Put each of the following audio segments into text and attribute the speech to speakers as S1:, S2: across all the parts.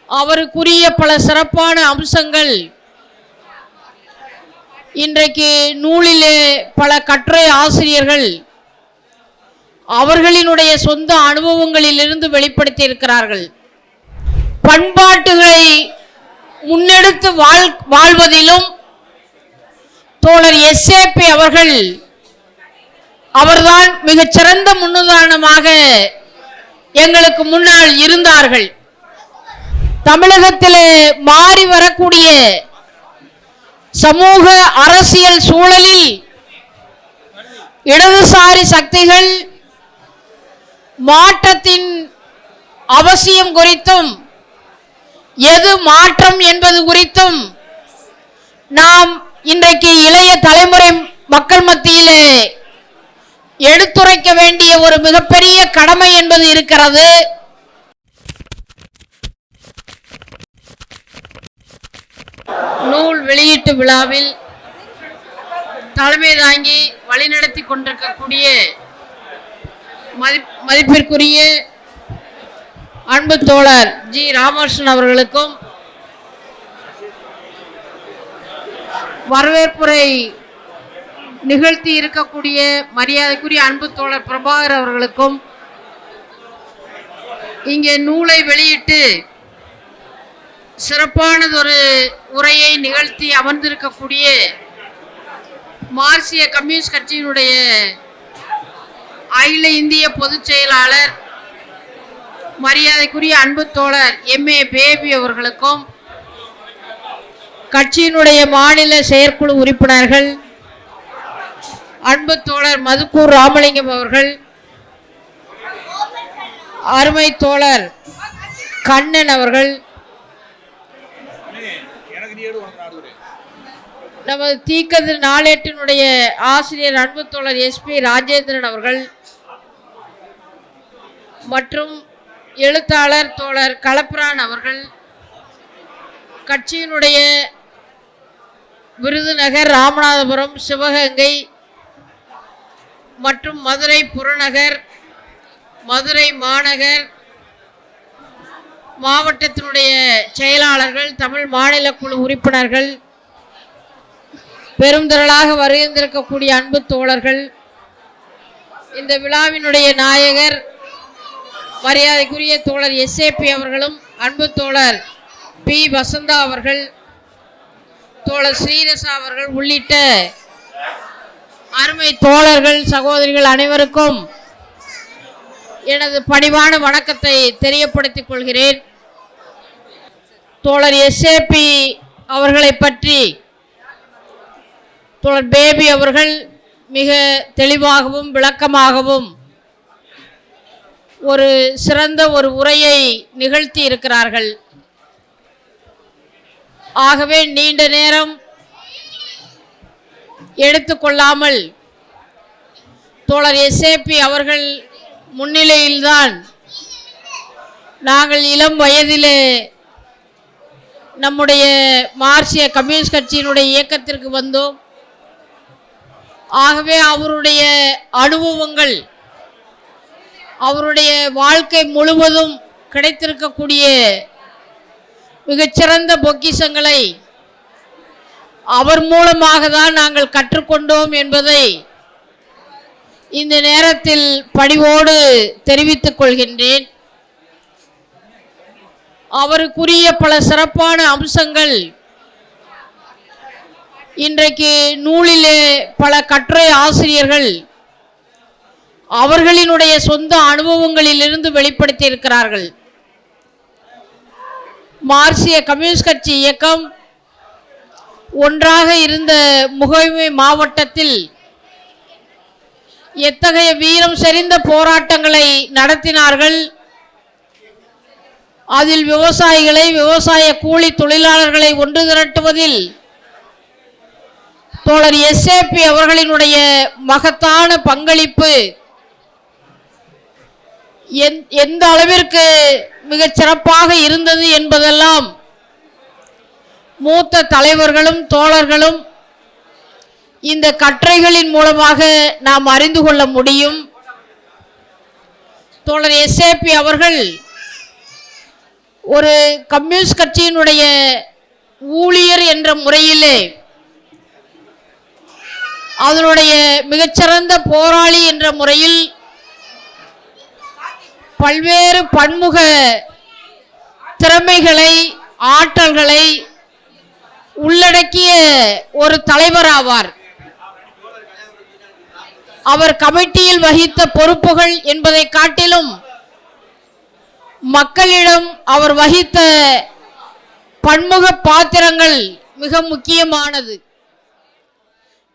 S1: அவருக்குரிய பல சிறப்பான அம்சங்கள் இன்றைக்கு நூலிலே பல கட்டுரை ஆசிரியர்கள் அவர்களினுடைய சொந்த அனுபவங்களிலிருந்து வெளிப்படுத்தி இருக்கிறார்கள். பண்பாட்டுகளை முன்னெடுத்து வாழ்வதிலும் தோழர் எஸ்ஏபி அவர்தான் மிகச்சிறந்த முன்னுதாரணமாக எங்களுக்கு முன்னால் இருந்தார்கள். தமிழகத்திலே மாறி வரக்கூடிய சமூக அரசியல் சூழலில் இடதுசாரி சக்திகள் மாற்றத்தின் அவசியம் குறித்தும் எது மாற்றம் என்பது குறித்தும் நாம் இன்றைக்கு இளைய தலைமுறை மக்கள் மத்தியிலே எடுத்துரைக்க வேண்டிய ஒரு மிகப்பெரிய கடமை என்பது இருக்கிறது. நூல் வெளியீட்டு விழாவில் தலைமை தாங்கி வழிநடத்தி கொண்டிருக்கக்கூடிய மதிப்பிற்குரிய அன்பு தோழர் ஜி ராமகிருஷ்ணன் அவர்களுக்கும், வரவேற்புரை நிகழ்த்தி இருக்கக்கூடிய மரியாதைக்குரிய அன்பு தோழர் பிரபாகர் அவர்களுக்கும், இங்கே நூலை வெளியிட்டு சிறப்பானதொரு உரையை நிகழ்த்தி அமர்ந்திருக்கக்கூடிய மார்க்சிய கம்யூனிஸ்ட் கட்சியினுடைய அகில இந்திய பொதுச் செயலாளர் மரியாதைக்குரிய அன்பு தோழர் எம்ஏ பேபி அவர்களுக்கும், கட்சியினுடைய மாநில செயற்குழு உறுப்பினர்கள் அன்பு தோழர் மதுக்கூர் ராமலிங்கம் அவர்கள், அருமை தோழர் கண்ணன் அவர்கள், நமது தீக்கதிர் நாளேட்டினுடைய ஆசிரியர் அன்பு தோழர் எஸ்பி ராஜேந்திரன் அவர்கள் மற்றும் எழுத்தாளர் தோழர் கலப்ரான் அவர்கள், கட்சியினுடைய விருதுநகர், ராமநாதபுரம், சிவகங்கை மற்றும் மதுரை புறநகர், மதுரை மாநகர் மாவட்டத்தினுடைய செயலாளர்கள், தமிழ் மாநில குழு உறுப்பினர்கள், பெருந்திரளாக வருகின்றிருக்கக்கூடிய அன்பு தோழர்கள், இந்த விழாவினுடைய நாயகர் மரியாதைக்குரிய தோழர் எஸ்ஏபி அவர்களும், அன்பு தோழர் பி வசந்தா அவர்கள், தோழர் ஸ்ரீரசா அவர்கள் உள்ளிட்ட அருமை தோழர்கள், சகோதரிகள் அனைவருக்கும் எனது பணிவான வணக்கத்தை தெரியப்படுத்திக் கொள்கிறேன். தோழர் எஸ்ஏபி அவர்களை பற்றி தோழர் பேபி அவர்கள் மிக தெளிவாகவும் விளக்கமாகவும் ஒரு சிறந்த ஒரு உரையை நிகழ்த்தி இருக்கிறார்கள். ஆகவே நீண்ட நேரம் எடுத்துக்கொள்ளாமல் தோழர் எஸ்ஏபி அவர்கள் முன்னிலையில்தான் நாங்கள் இளம் வயதிலே நம்முடைய மார்க்சிய கம்யூனிஸ்ட் கட்சியினுடைய இயக்கத்திற்கு வந்தோம். ஆகவே அவருடைய அனுபவங்கள், அவருடைய வாழ்க்கை முழுவதும் கிடைத்திருக்கக்கூடிய மிகச்சிறந்த பொக்கிஷங்களை அவர் மூலமாக தான் நாங்கள் கற்றுக்கொண்டோம் என்பதை இந்த நேரத்தில் பணிவோடு தெரிவித்துக் கொள்கின்றேன். அவருக்குரிய பல சிறப்பான அம்சங்கள் இன்றைக்கு நூலிலே பல கட்டுரை ஆசிரியர்கள் அவர்களினுடைய சொந்த அனுபவங்களிலிருந்து வெளிப்படுத்தி இருக்கிறார்கள். மார்க்சிய கம்யூனிஸ்ட் கட்சி இயக்கம் ஒன்றாக இருந்த முகமை மாவட்டத்தில் எத்தகைய வீரம் செறிந்த போராட்டங்களை நடத்தினார்கள், அதில் விவசாயிகளை, விவசாய கூலி தொழிலாளர்களை ஒன்று திரட்டுவதில் தோழர் எஸ்ஏபி அவர்களினுடைய மகத்தான பங்களிப்பு எந்த அளவிற்கு மிகச் சிறப்பாக இருந்தது என்பதெல்லாம் மூத்த தலைவர்களும் தோழர்களும் இந்த கட்டுரைகளின் மூலமாக நாம் அறிந்து கொள்ள முடியும். தோழர் எஸ்ஏபி அவர்கள் ஒரு கம்யூனிஸ்ட் கட்சியினுடைய ஊழியர் என்ற முறையிலே, அதனுடைய மிகச்சிறந்த போராளி என்ற முறையில் பல்வேறு பன்முக திறமைகளை, ஆற்றல்களை உள்ளடக்கிய ஒரு தலைவர் ஆவார். அவர் கமிட்டியில் வகித்த பொறுப்புகள் என்பதை காட்டிலும் மக்களிடம் அவர் வகித்த பன்முக பாத்திரங்கள் மிக முக்கியமானது.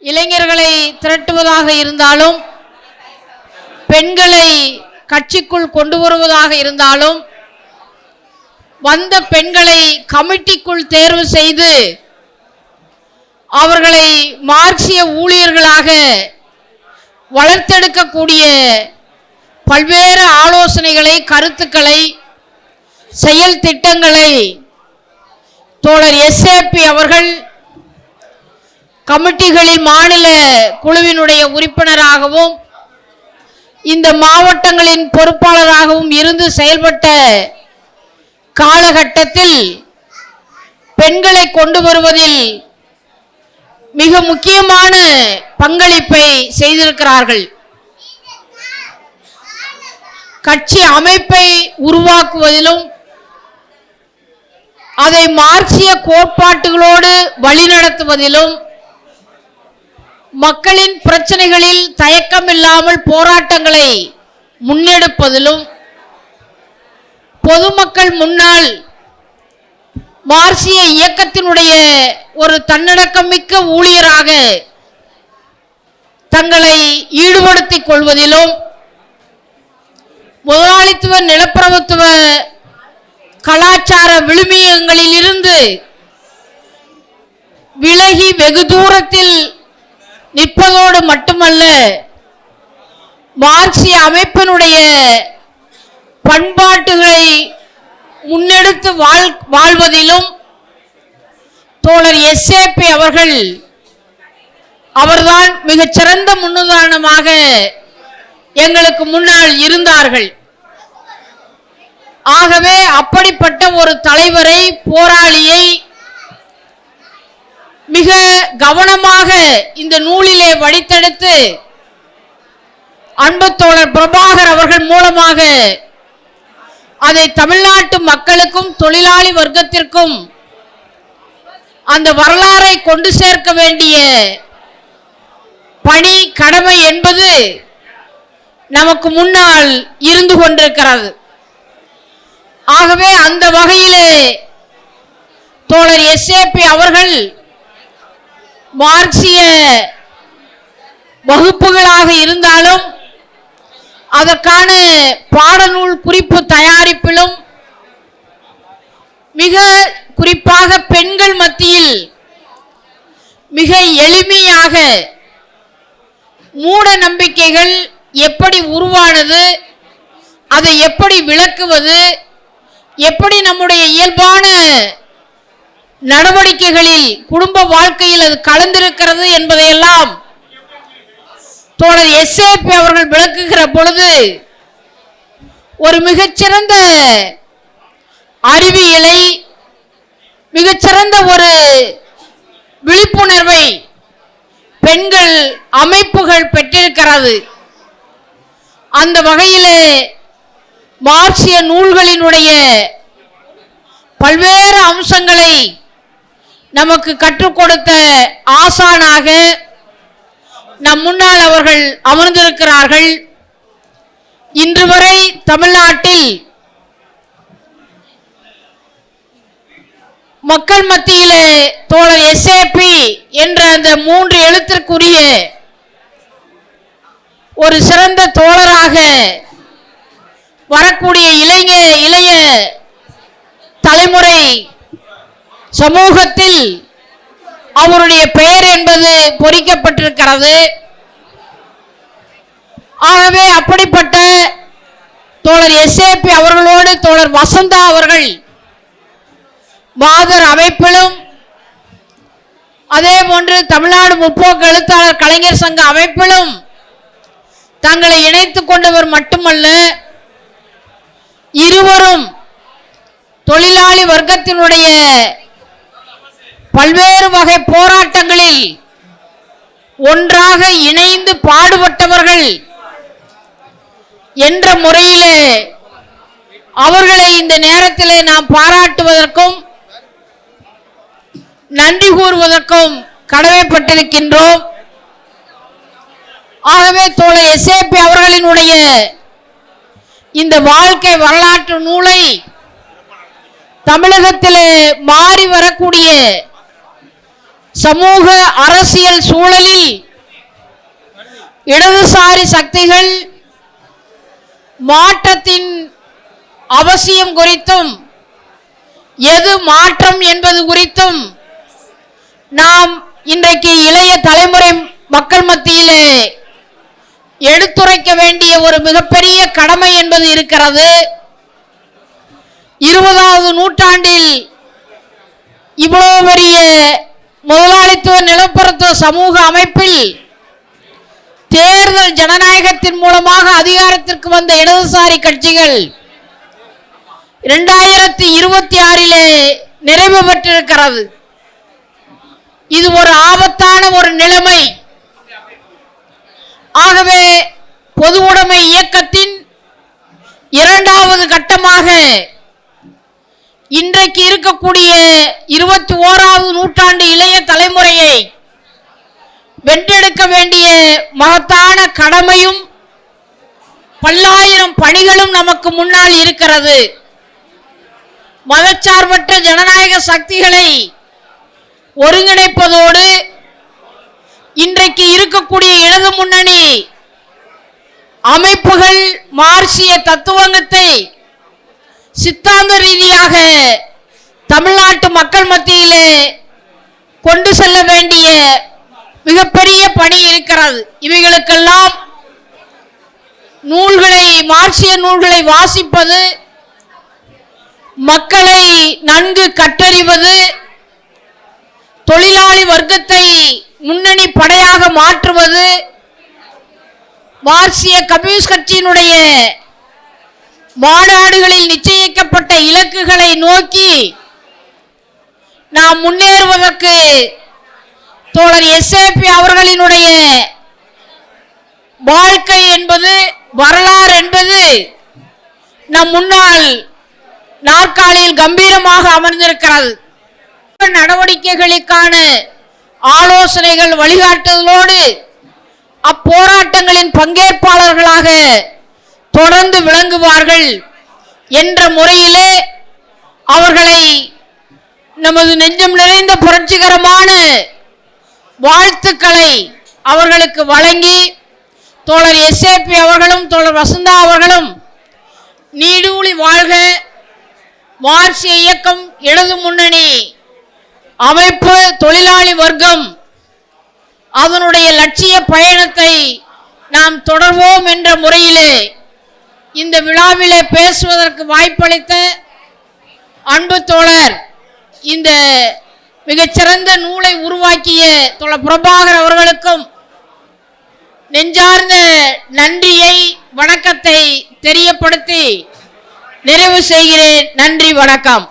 S1: இளைஞர்களை திரட்டுவதாக இருந்தாலும், பெண்களை கட்சிக்குள் கொண்டு வருவதாக இருந்தாலும், வந்த பெண்களை கமிட்டிக்குள் தேர்வு செய்து அவர்களை மார்க்சிய ஊழியர்களாக வளர்த்தெடுக்கக்கூடிய பல்வேறு ஆலோசனைகளை, கருத்துக்களை, செயல் திட்டங்களை தோழர் எஸ்ஏபி அவர்கள் கமிட்டிகளில் மாநில குழுவினுடைய உறுப்பினராகவும் இந்த மாவட்டங்களின் பொறுப்பாளராகவும் இருந்து செயல்பட்ட காலகட்டத்தில் பெண்களை கொண்டு வருவதில் மிக முக்கியமான பங்களிப்பை செய்திருக்கிறார்கள். கட்சி அமைப்பை உருவாக்குவதிலும் அதை மார்க்சிய கோட்பாட்டுகளோடு வழிநடத்துவதிலும், மக்களின் பிரச்சனைகளில் தயக்கமில்லாமல் போராட்டங்களை முன்னெடுப்பதிலும், பொதுமக்கள் முன்னால் மார்க்சிய இயக்கத்தினுடைய ஒரு தன்னடக்கமிக்க ஊழியராக தங்களை ஈடுபடுத்திக் கொள்வதிலும், முதலாளித்துவ நிலப்பிரபுத்துவ கலாச்சார விழுமியங்களில் இருந்து விலகி வெகு தூரத்தில் நிற்பதோடு மட்டுமல்ல, மார்க்சிய அமைப்பினுடைய பண்பாட்டுகளை முன்னெடுத்து வாழ்வதிலும் தோழர் எஸ்ஏபி அவர்தான் மிகச்சிறந்த முன்னுதாரணமாக எங்களுக்கு முன்னால் இருந்தார்கள். ஆகவே அப்படிப்பட்ட ஒரு தலைவரை, போராளியை மிக கவனமாக இந்த நூலிலே வடித்தெடுத்து அன்பு தோழர் பிரபாகர் அவர்கள் மூலமாக அதை தமிழ்நாட்டு மக்களுக்கும் தொழிலாளி வர்க்கத்திற்கும் அந்த வரலாறை கொண்டு சேர்க்க வேண்டிய பணி, கடமை என்பது நமக்கு முன்னால் இருந்து கொண்டிருக்கிறது. ஆகவே அந்த வகையிலே தோழர் எஸ்ஏபி அவர்கள் மார்க்சிய வகுப்புகளாக இருந்தாலும் அதற்கான பாடநூல் குறிப்பு தயாரிப்பிலும், மிக குறிப்பாக பெண்கள் மத்தியில் மிக எளிமையாக மூட நம்பிக்கைகள் எப்படி உருவானது, அதை எப்படி விளக்குவது, எப்படி நம்முடைய இயல்பான நடவடிக்கைகளில், குடும்ப வாழ்க்கையில் அது கலந்திருக்கிறது என்பதையெல்லாம் தோழர் எஸ்ஏபி அவர்கள் விளக்குகிற பொழுது ஒரு மிகச்சிறந்த அறிவியலை, மிகச்சிறந்த ஒரு விழிப்புணர்வை பெண்கள் அமைப்புகள் பெற்றிருக்கிறது. அந்த வகையிலே மார்க்சிய நூல்களினுடைய பல்வேறு அம்சங்களை நமக்கு கற்றுக் கொடுத்த ஆசானாக நம் முன்னால் அவர்கள் அமர்ந்திருக்கிறார்கள். இன்று வரை தமிழ்நாட்டில் மக்கள் மத்தியிலே தோழர் எஸ்ஏபி என்ற அந்த 3 எழுத்திற்குரிய ஒரு சிறந்த தோழராக வரக்கூடிய இளைய தலைமுறை சமூகத்தில் அவருடைய பெயர் என்பது பொறிக்கப்பட்டிருக்கிறது. ஆகவே அப்படிப்பட்ட தோழர் எஸ்ஏபி அவர்களோடு தோழர் வசந்தா அவர்கள் மாதர் அமைப்பிலும், அதே போன்று தமிழ்நாடு முற்போக்கு எழுத்தாளர் கலைஞர் சங்க அமைப்பிலும் தங்களை இணைத்துக் கொண்டவர் மட்டுமல்ல, இருவரும் தொழிலாளி வர்க்கத்தினுடைய பல்வேறு வகை போராட்டங்களில் ஒன்றாக இணைந்து பாடுபட்டவர்கள் என்ற முறையிலே அவர்களை இந்த நேரத்திலே நாம் பாராட்டுவதற்கும் நன்றி கூறுவதற்கும் கடமைப்பட்டிருக்கின்றோம். ஆகவே தோழர் எஸ்ஏபி அவர்களினுடைய இந்த வாழ்க்கை வரலாற்று நூலை தமிழகத்திலே மாறி வரக்கூடிய சமூக அரசியல் சூழலில் இடதுசாரி சக்திகள் மாற்றத்தின் அவசியம் குறித்தும் எது மாற்றம் என்பது குறித்தும் நாம் இன்றைக்கு இளைய தலைமுறை மக்கள் மத்தியிலே எடுத்துரைக்க வேண்டிய ஒரு மிகப்பெரிய கடமை என்பது இருக்கிறது. 20வது நூற்றாண்டில் இவ்வளவு பெரிய முதலாளித்துவ நிலப்பரத்துவ சமூக அமைப்பில் தேர்தல் ஜனநாயகத்தின் மூலமாக அதிகாரத்திற்கு வந்த இடதுசாரி கட்சிகள் 2026 நிறைவு பெற்றிருக்கிறது. இது ஒரு ஆபத்தான ஒரு நிலைமை. ஆகவே பொது உடைமை இயக்கத்தின் 2வது கட்டமாக இன்றைக்கு இருக்கக்கூடிய 21வது நூற்றாண்டு இளைய தலைமுறையை வென்றெடுக்க வேண்டிய மகத்தான கடமையும் பல்லாயிரம் பணிகளும் நமக்கு முன்னால் இருக்கிறது. மதச்சார்பற்ற ஜனநாயக சக்திகளை ஒருங்கிணைப்பதோடு இன்றைக்கு இருக்கக்கூடிய இடது முன்னணி அமைப்புகள் மார்க்சிய தத்துவத்தை சித்தாந்த ரீதியாக தமிழ்நாட்டு மக்கள் மத்தியிலே கொண்டு செல்ல வேண்டிய மிகப்பெரிய பணி இருக்கிறது. இவைகளுக்கெல்லாம் நூல்களை, மார்க்சிய நூல்களை வாசிப்பது, மக்களை நன்கு கற்றறிவது, தொழிலாளி வர்க்கத்தை முன்னணி படையாக மாற்றுவது, மார்க்சிய கம்யூனிஸ்ட் கட்சியினுடைய மாநாடுகளில் நிச்சயிக்கப்பட்ட இலக்குகளை நோக்கி நாம் முன்னேறுவதற்கு தோழர் எஸ்ஏபி அவர்களினுடைய வாழ்க்கை என்பது, வரலாறு என்பது நம் முன்னால் நாற்காலியில் கம்பீரமாக அமர்ந்திருக்கிறது. நடவடிக்கைகளுக்கான ஆலோசனைகள் வழிகாட்டுதலோடு அப்போராட்டங்களின் பங்கேற்பாளர்களாக தொடர்ந்து விளங்குவார்கள் என்ற முறையிலே அவர்களை நமது நெஞ்சம் நிறைந்த புரட்சிகரமான வாழ்த்துக்களை அவர்களுக்கு வழங்கி, தோழர் எஸ்ஏபி அவர்களும் தோழர் வசந்தா அவர்களும் நீடூழி வாழ்க, மார்க்சிய இயக்கம், இடது முன்னணி அமைப்பு, தொழிலாளி வர்க்கம் அதனுடைய லட்சிய பயணத்தை நாம் தொடர்வோம் என்ற முறையிலே இந்த விழாவிலே பேசுவதற்கு வாய்ப்பளித்த அன்பு தோழர், இந்த மிகச்சிறந்த நூலை உருவாக்கிய தோழர் பிரபாகர் அவர்களுக்கும் நெஞ்சார்ந்த நன்றியை, வணக்கத்தை தெரியப்படுத்தி நிறைவு செய்கிறேன். நன்றி, வணக்கம்.